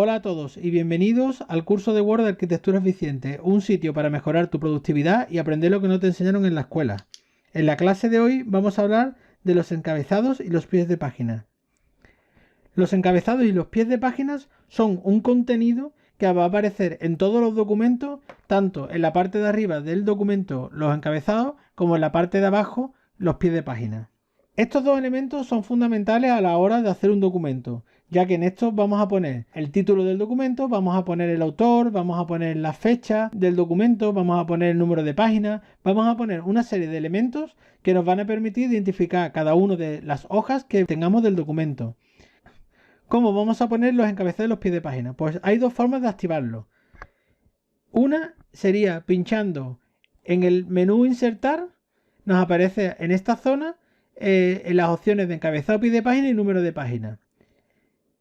Hola a todos y bienvenidos al curso de Word de Arquitectura Eficiente, un sitio para mejorar tu productividad y aprender lo que no te enseñaron en la escuela. En la clase de hoy vamos a hablar de los encabezados y los pies de página. Los encabezados y los pies de páginas son un contenido que va a aparecer en todos los documentos, tanto en la parte de arriba del documento los encabezados como en la parte de abajo los pies de página. Estos dos elementos son fundamentales a la hora de hacer un documento, ya que en estos vamos a poner el título del documento, vamos a poner el autor, vamos a poner la fecha del documento, vamos a poner el número de página, vamos a poner una serie de elementos que nos van a permitir identificar cada una de las hojas que tengamos del documento. ¿Cómo vamos a poner los encabezados y los pies de página? Pues hay dos formas de activarlo. Una sería pinchando en el menú insertar, nos aparece en esta zona en las opciones de encabezado, pie de página y número de página.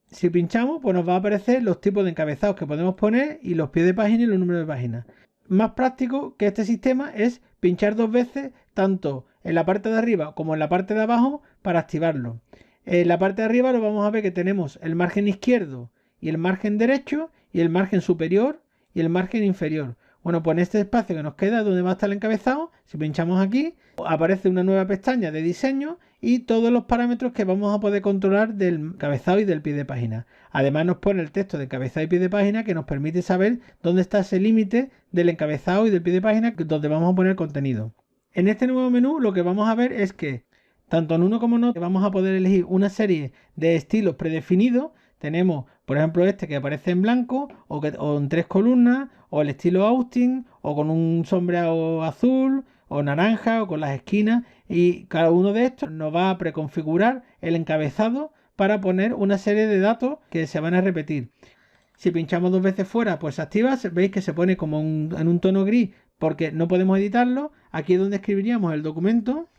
Si pinchamos, pues nos va a aparecer los tipos de encabezados que podemos poner y los pies de página y los números de página. Más práctico que este sistema es pinchar dos veces, tanto en la parte de arriba como en la parte de abajo, para activarlo. En la parte de arriba lo vamos a ver que tenemos el margen izquierdo y el margen derecho y el margen superior y el margen inferior. Bueno, pues en este espacio que nos queda donde va a estar el encabezado, si pinchamos aquí, aparece una nueva pestaña de diseño y todos los parámetros que vamos a poder controlar del encabezado y del pie de página. Además nos pone el texto de encabezado y pie de página que nos permite saber dónde está ese límite del encabezado y del pie de página donde vamos a poner contenido. En este nuevo menú lo que vamos a ver es que tanto en uno como en otro vamos a poder elegir una serie de estilos predefinidos. Tenemos, por ejemplo, este que aparece en blanco o en tres columnas, o el estilo Austin, o con un sombreado azul, o naranja, o con las esquinas. Y cada uno de estos nos va a preconfigurar el encabezado para poner una serie de datos que se van a repetir. Si pinchamos dos veces fuera, pues se activa. Veis que se pone como en un tono gris porque no podemos editarlo. Aquí es donde escribiríamos el documento.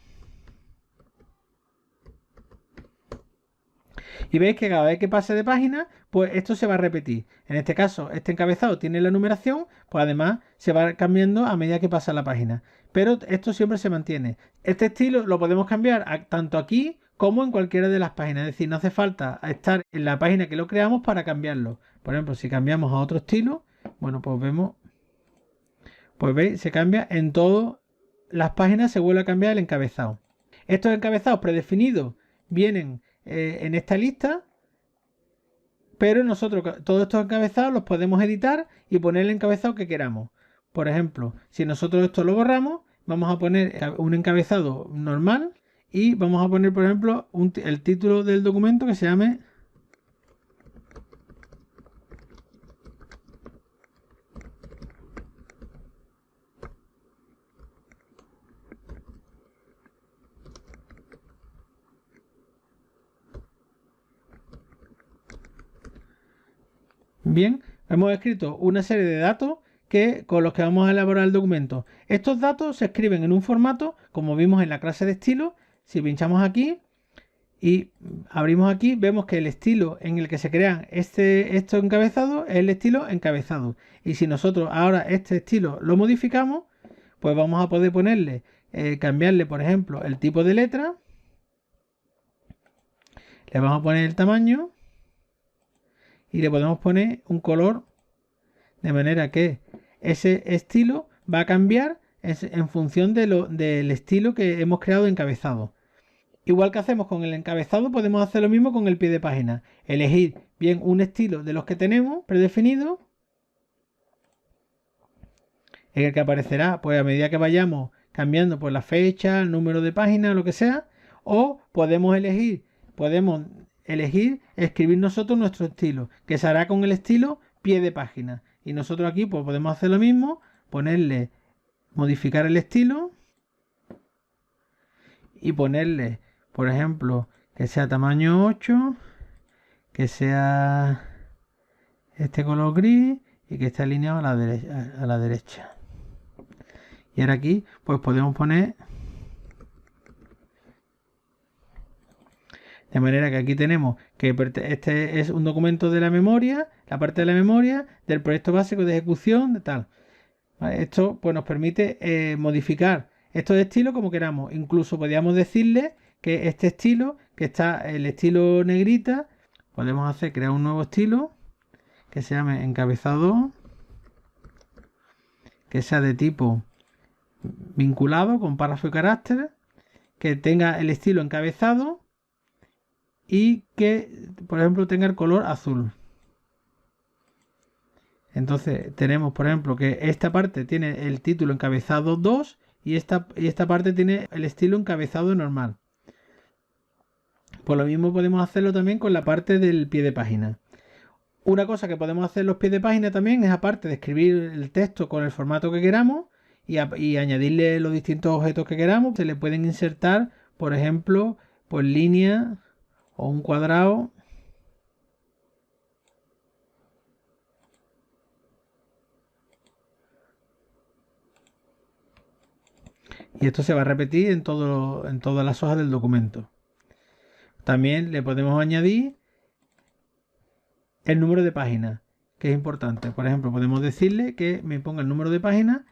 Y veis que cada vez que pase de página, pues esto se va a repetir. En este caso, este encabezado tiene la numeración, pues además se va cambiando a medida que pasa la página. Pero esto siempre se mantiene. Este estilo lo podemos cambiar tanto aquí como en cualquiera de las páginas. Es decir, no hace falta estar en la página que lo creamos para cambiarlo. Por ejemplo, si cambiamos a otro estilo, bueno, pues vemos, pues veis, se cambia en todas las páginas, se vuelve a cambiar el encabezado. Estos encabezados predefinidos vienen en esta lista, pero nosotros todos estos encabezados los podemos editar y poner el encabezado que queramos. Por ejemplo, si nosotros esto lo borramos, vamos a poner un encabezado normal y vamos a poner, por ejemplo, el título del documento que se llame Bien, hemos escrito una serie de datos con los que vamos a elaborar el documento. Estos datos se escriben en un formato, como vimos en la clase de estilo. Si pinchamos aquí y abrimos aquí, vemos que el estilo en el que se crean estos encabezados es el estilo encabezado. Y si nosotros ahora este estilo lo modificamos, pues vamos a poder ponerle, cambiarle, por ejemplo, el tipo de letra. Le vamos a poner el tamaño. Y le podemos poner un color de manera que ese estilo va a cambiar en función del estilo que hemos creado de encabezado. Igual que hacemos con el encabezado, podemos hacer lo mismo con el pie de página. Elegir bien un estilo de los que tenemos predefinido, en el que aparecerá pues a medida que vayamos cambiando pues la fecha, el número de página, lo que sea, o podemos elegir escribir nosotros nuestro estilo, que se hará con el estilo pie de página. Y nosotros aquí pues podemos hacer lo mismo, modificar el estilo y ponerle, por ejemplo, que sea tamaño 8, que sea este color gris y que esté alineado a la derecha. Y ahora aquí pues podemos poner de manera que aquí tenemos que este es un documento de la memoria, la parte de la memoria, del proyecto básico de ejecución, de tal. ¿Vale? Esto pues nos permite modificar estos estilos como queramos. Incluso podríamos decirle que este estilo, que está el estilo negrita, podemos crear un nuevo estilo que se llame encabezado, que sea de tipo vinculado con párrafo y carácter, que tenga el estilo encabezado y que, por ejemplo, tenga el color azul. Entonces tenemos, por ejemplo, que esta parte tiene el título encabezado 2 y esta parte tiene el estilo encabezado normal. Pues lo mismo podemos hacerlo también con la parte del pie de página. Una cosa que podemos hacer en los pies de página también es, aparte de escribir el texto con el formato que queramos y añadirle los distintos objetos que queramos, se le pueden insertar, por ejemplo, pues líneas o un cuadrado. Y esto se va a repetir en todas las hojas del documento. También le podemos añadir el número de página, que es importante. Por ejemplo, podemos decirle que me ponga el número de página.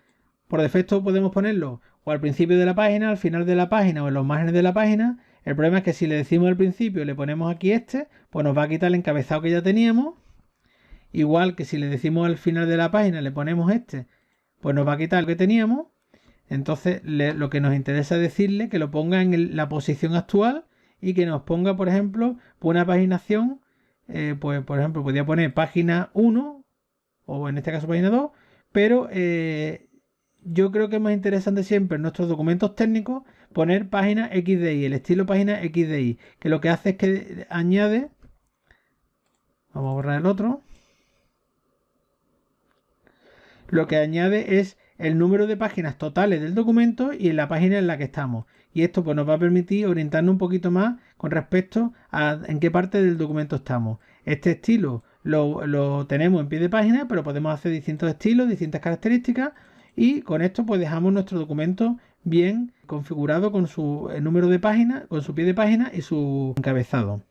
Por defecto podemos ponerlo o al principio de la página, al final de la página o en los márgenes de la página. El problema es que si le decimos al principio y le ponemos aquí pues nos va a quitar el encabezado que ya teníamos. Igual que si le decimos al final de la página le ponemos pues nos va a quitar el que teníamos. Entonces lo que nos interesa es decirle que lo ponga en la posición actual y que nos ponga, por ejemplo, una paginación, pues por ejemplo podría poner página 1 o en este caso página 2, pero yo creo que es más interesante siempre en nuestros documentos técnicos poner página XDI, el estilo página XDI, que lo que hace es que añade, vamos a borrar el otro, lo que añade es el número de páginas totales del documento y en la página en la que estamos. Y esto pues nos va a permitir orientarnos un poquito más con respecto a en qué parte del documento estamos. Este estilo lo tenemos en pie de página, pero podemos hacer distintos estilos, distintas características, y con esto pues dejamos nuestro documento bien configurado con su número de página, con su pie de página y su encabezado.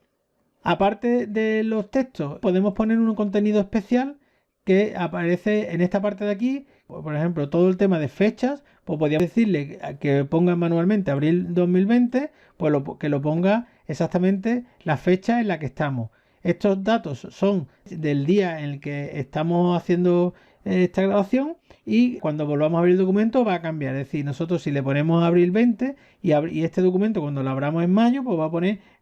Aparte de los textos, podemos poner un contenido especial que aparece en esta parte de aquí. Por ejemplo, todo el tema de fechas, pues podríamos decirle que ponga manualmente abril 2020, pues que lo ponga exactamente la fecha en la que estamos. Estos datos son del día en el que estamos haciendo esta grabación, y cuando volvamos a abrir el documento va a cambiar. Es decir, nosotros si le ponemos abril 20 y este documento cuando lo abramos en mayo, pues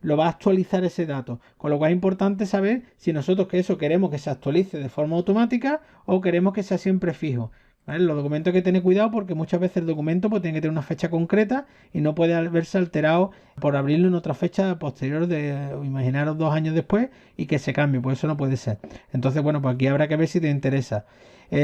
lo va a actualizar ese dato. Con lo cual es importante saber si nosotros queremos que se actualice de forma automática o queremos que sea siempre fijo. ¿Vale? Los documentos hay que tener cuidado porque muchas veces el documento pues tiene que tener una fecha concreta y no puede verse alterado por abrirlo en otra fecha posterior imaginaros 2 años después y que se cambie, pues eso no puede ser. Entonces, bueno, pues aquí habrá que ver si te interesa.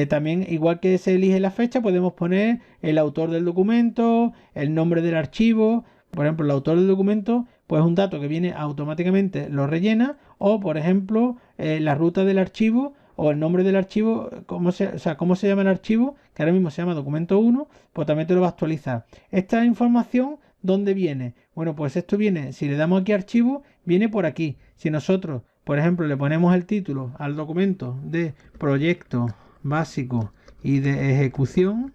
También, igual que se elige la fecha, podemos poner el autor del documento, el nombre del archivo. Por ejemplo, el autor del documento, pues es un dato que viene automáticamente, lo rellena, o por ejemplo, la ruta del archivo o el nombre del archivo, cómo se llama el archivo, que ahora mismo se llama documento 1, pues también te lo va a actualizar. Esta información, ¿dónde viene? Bueno, pues esto viene, si le damos aquí archivo, viene por aquí. Si nosotros, por ejemplo, le ponemos el título al documento de proyecto básico y de ejecución,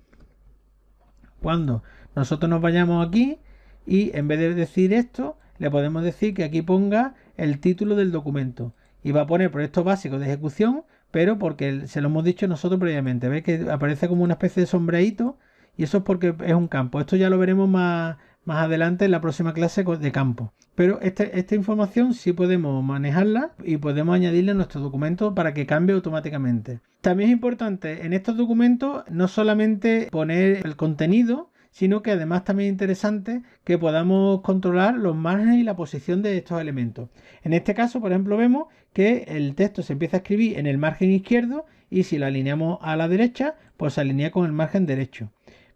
cuando nosotros nos vayamos aquí y en vez de decir esto, le podemos decir que aquí ponga el título del documento y va a poner proyecto básico de ejecución, pero porque se lo hemos dicho nosotros previamente. ¿Veis que aparece como una especie de sombreadito? Y eso es porque es un campo. Esto ya lo veremos más adelante en la próxima clase de campo. Pero esta información sí podemos manejarla y podemos añadirla a nuestro documento para que cambie automáticamente. También es importante en estos documentos no solamente poner el contenido, sino que además también es interesante que podamos controlar los márgenes y la posición de estos elementos. En este caso, por ejemplo, vemos que el texto se empieza a escribir en el margen izquierdo y si lo alineamos a la derecha, pues se alinea con el margen derecho.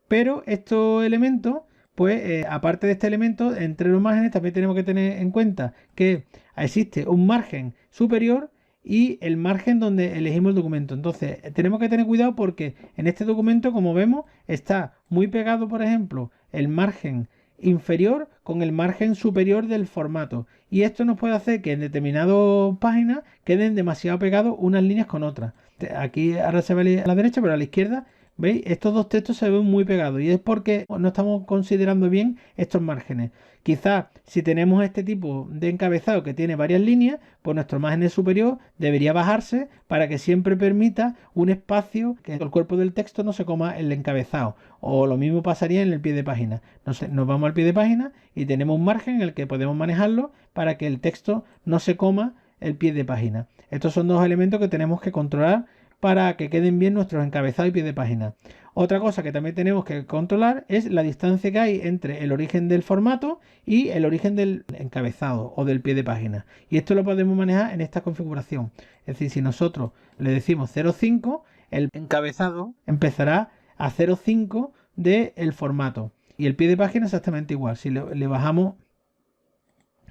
Pero estos elementos, pues aparte de este elemento, entre los márgenes también tenemos que tener en cuenta que existe un margen superior y el margen donde elegimos el documento. Entonces tenemos que tener cuidado porque en este documento, como vemos, está muy pegado, por ejemplo, el margen inferior con el margen superior del formato, y esto nos puede hacer que en determinadas páginas queden demasiado pegados unas líneas con otras. Aquí ahora se ve a la derecha, pero a la izquierda ¿Veis? Estos dos textos se ven muy pegados y es porque no estamos considerando bien estos márgenes. Quizás si tenemos este tipo de encabezado que tiene varias líneas, pues nuestro margen superior debería bajarse para que siempre permita un espacio que el cuerpo del texto no se coma el encabezado. O lo mismo pasaría en el pie de página. Nos vamos al pie de página y tenemos un margen en el que podemos manejarlo para que el texto no se coma el pie de página. Estos son dos elementos que tenemos que controlar para que queden bien nuestros encabezados y pie de página. Otra cosa que también tenemos que controlar es la distancia que hay entre el origen del formato y el origen del encabezado o del pie de página. Y esto lo podemos manejar en esta configuración. Es decir, si nosotros le decimos 0,5, el encabezado empezará a 0,5 del formato. Y el pie de página exactamente igual. Si le bajamos,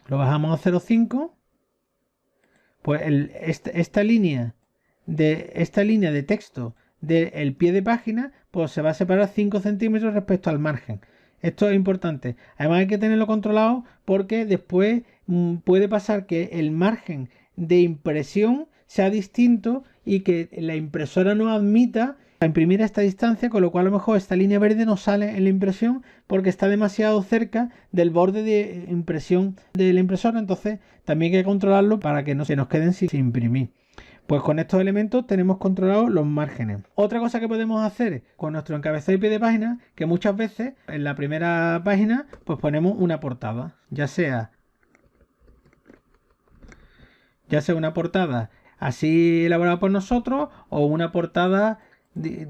lo bajamos a 0,5, pues esta línea de texto del pie de página, pues se va a separar 5 centímetros respecto al margen. Esto es importante. Además hay que tenerlo controlado porque después puede pasar que el margen de impresión sea distinto y que la impresora no admita a imprimir a esta distancia, con lo cual a lo mejor esta línea verde no sale en la impresión porque está demasiado cerca del borde de impresión de la impresora. Entonces también hay que controlarlo para que no se nos queden sin imprimir. Pues con estos elementos tenemos controlados los márgenes. Otra cosa que podemos hacer con nuestro encabezado y pie de página, que muchas veces en la primera página pues ponemos una portada, ya sea una portada así elaborada por nosotros o una portada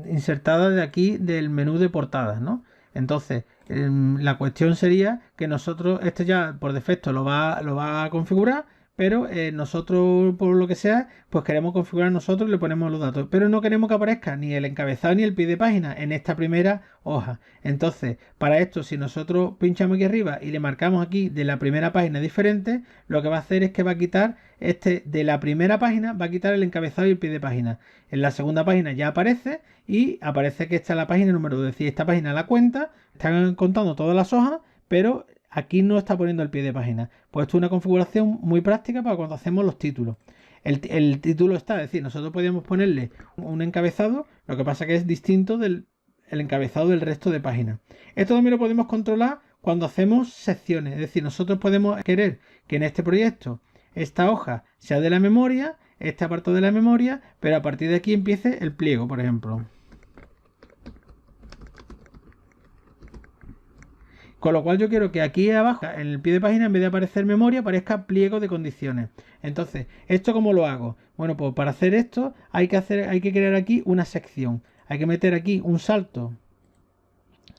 insertada de aquí del menú de portadas, ¿no? Entonces, la cuestión sería que nosotros, esto ya por defecto lo va a configurar, pero nosotros, por lo que sea, pues queremos configurar nosotros y le ponemos los datos. Pero no queremos que aparezca ni el encabezado ni el pie de página en esta primera hoja. Entonces, para esto, si nosotros pinchamos aquí arriba y le marcamos aquí de la primera página diferente, lo que va a hacer es que va a quitar de la primera página, va a quitar el encabezado y el pie de página. En la segunda página ya aparece y aparece que esta es la página número 2. Es decir, esta página la cuenta, están contando todas las hojas, pero aquí no está poniendo el pie de página. Pues esto es una configuración muy práctica para cuando hacemos los títulos. El título está, es decir, nosotros podríamos ponerle un encabezado, lo que pasa que es distinto del encabezado del resto de páginas. Esto también lo podemos controlar cuando hacemos secciones, es decir, nosotros podemos querer que en este proyecto esta hoja sea de la memoria, este apartado de la memoria, pero a partir de aquí empiece el pliego, por ejemplo. Con lo cual yo quiero que aquí abajo, en el pie de página, en vez de aparecer memoria, aparezca pliego de condiciones. Entonces, ¿esto cómo lo hago? Bueno, pues para hacer esto hay que crear aquí una sección. Hay que meter aquí un salto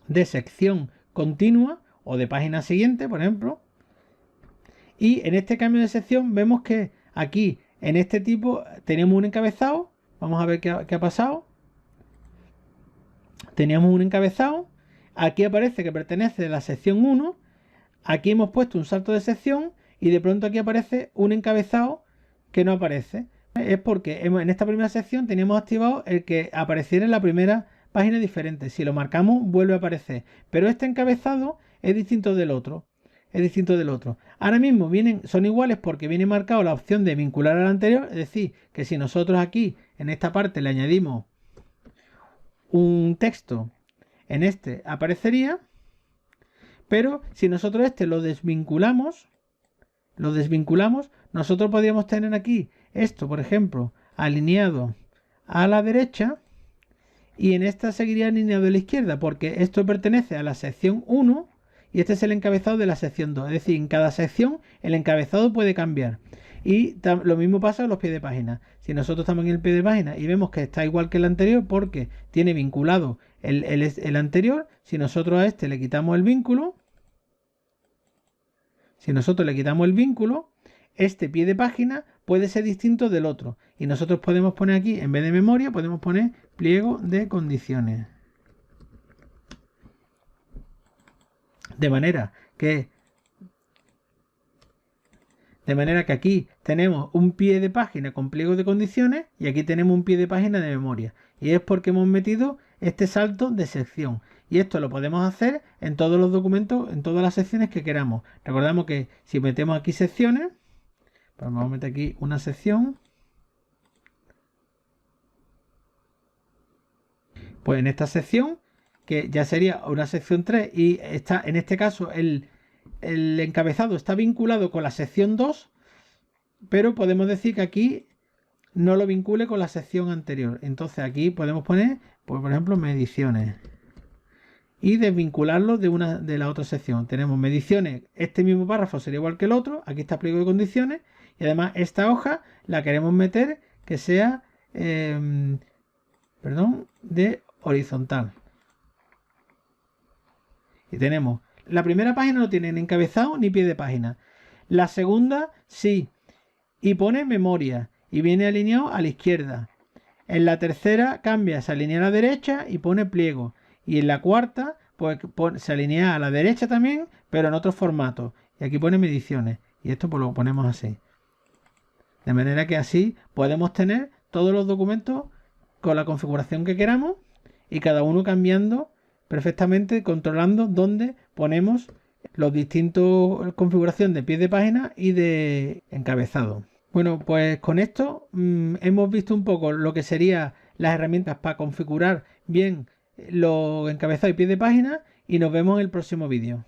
de sección continua o de página siguiente, por ejemplo. Y en este cambio de sección vemos que aquí, en este tipo, tenemos un encabezado. Vamos a ver qué ha pasado. Teníamos un encabezado. Aquí aparece que pertenece a la sección 1. Aquí hemos puesto un salto de sección y de pronto aquí aparece un encabezado que no aparece. Es porque en esta primera sección teníamos activado el que apareciera en la primera página diferente. Si lo marcamos vuelve a aparecer. Pero este encabezado es distinto del otro. Ahora mismo son iguales porque viene marcado la opción de vincular al anterior. Es decir, que si nosotros aquí en esta parte le añadimos un texto, en este aparecería, pero si nosotros lo desvinculamos, nosotros podríamos tener aquí esto, por ejemplo, alineado a la derecha y en esta seguiría alineado a la izquierda, porque esto pertenece a la sección 1 y este es el encabezado de la sección 2. Es decir, en cada sección el encabezado puede cambiar. Y lo mismo pasa con los pies de página. Si nosotros estamos en el pie de página y vemos que está igual que el anterior porque tiene vinculado el anterior, si nosotros a este le quitamos el vínculo, este pie de página puede ser distinto del otro. Y nosotros podemos poner aquí, en vez de memoria, podemos poner pliego de condiciones. De manera que aquí tenemos un pie de página con pliego de condiciones y aquí tenemos un pie de página de memoria. Y es porque hemos metido este salto de sección. Y esto lo podemos hacer en todos los documentos, en todas las secciones que queramos. Recordamos que si metemos aquí secciones, pues vamos a meter aquí una sección. Pues en esta sección, que ya sería una sección 3 y está, en este caso el encabezado está vinculado con la sección 2, pero podemos decir que aquí no lo vincule con la sección anterior. Entonces aquí podemos poner, pues, por ejemplo, mediciones y desvincularlo de la otra sección. Tenemos mediciones, este mismo párrafo sería igual que el otro, aquí está pliego de condiciones y además esta hoja la queremos meter que sea de horizontal. Y tenemos, la primera página no tiene ni encabezado ni pie de página. La segunda sí, y pone memoria y viene alineado a la izquierda. En la tercera cambia, se alinea a la derecha y pone pliego. Y en la cuarta pues se alinea a la derecha también, pero en otro formato. Y aquí pone mediciones. Y esto pues lo ponemos así. De manera que así podemos tener todos los documentos con la configuración que queramos y cada uno cambiando perfectamente, controlando dónde ponemos los distintos configuración de pie de página y de encabezado. Bueno, pues con esto hemos visto un poco lo que serían las herramientas para configurar bien los encabezados y pie de página y nos vemos en el próximo vídeo.